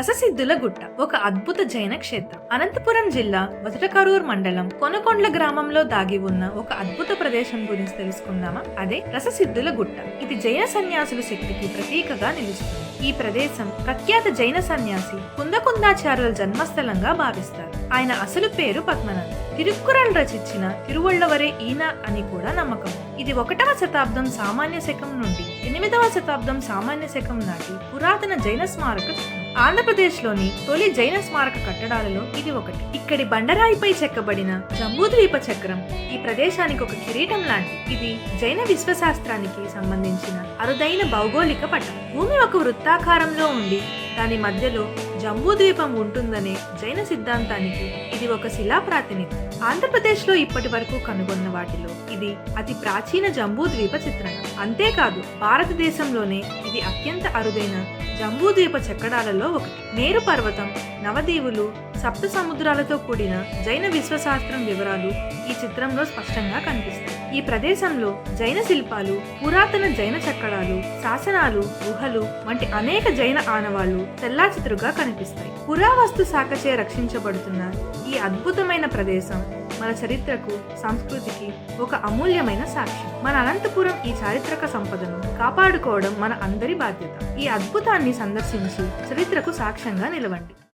రససిద్ధుల గుట్ట ఒక అద్భుత జైన క్షేత్రం. అనంతపురం జిల్లా వజటకరూర్ మండలం కొనకొండ్ల గ్రామంలో దాగి ఉన్న ఒక అద్భుత ప్రదేశం గురించి తెలుసుకుందామా? అదే రససిద్ధుల గుట్ట. ఇది జైన సన్యాసుల శక్తికి ప్రతీకగా నిలుస్తుంది. ఈ ప్రదేశం ప్రఖ్యాత జైన సన్యాసి కుందకుందాచార్యుల జన్మస్థలంగా భావిస్తారు. ఆయన అసలు పేరు పద్మనాథ్. తిరుక్కురల్ రచించిన తిరువళ్ళవరే ఈయన అని కూడా నమ్మకం. ఇది 1వ శతాబ్దం సామాన్య శకం నుండి 8వ శతాబ్దం సామాన్య శకం నాటి పురాతన జైన స్మారక చిహ్నం. ఆంధ్రప్రదేశ్ లోని తొలి జైన స్మారక కట్టడాలలో ఇది ఒకటి. ఇక్కడి బండరాయిపై చెక్కబడిన జంబూద్వీప చక్రం ఈ ప్రదేశానికి ఒక కిరీటం లాంటి. ఇది జైన విశ్వశాస్త్రానికి సంబంధించిన అరుదైన భౌగోళిక పటం. భూమి ఒక వృత్తాకారంలో ఉండి దాని మధ్యలో జంబూద్వీపం ఉంటుందనే జైన సిద్ధాంతానికి ఇది ఒక శిలా ప్రాతినిధ్యం. ఆంధ్రప్రదేశ్ లో ఇప్పటి వరకు కనుగొన్న వాటిలో ఇది అతి ప్రాచీన జంబూద్వీప చిత్రణ. అంతేకాదు భారతదేశంలోనే ఇది అత్యంత అరుదైన జంబూద్వీప చెక్కడాలలో ఒకటి. మేరు పర్వతం, నవదీవులు, సప్త సముద్రాలతో కూడిన జైన విశ్వశాస్త్రం వివరాలు ఈ చిత్రంలో స్పష్టంగా కనిపిస్తాయి. ఈ ప్రదేశంలో జైన శిల్పాలు, పురాతన జైన చెక్కడాలు, శాసనాలు, గుహలు వంటి అనేక జైన ఆనవాళ్లు చెల్లాచెదురుగా కనిపిస్తాయి. పురావస్తు శాఖచే రక్షించబడుతున్న ఈ అద్భుతమైన ప్రదేశం మన చరిత్రకు, సంస్కృతికి ఒక అమూల్యమైన సాక్ష్యం. మన అనంతపురం ఈ చారిత్రక సంపదను కాపాడుకోవడం మన అందరి బాధ్యత. ఈ అద్భుతాన్ని సందర్శించి చరిత్రకు సాక్ష్యంగా నిలవండి.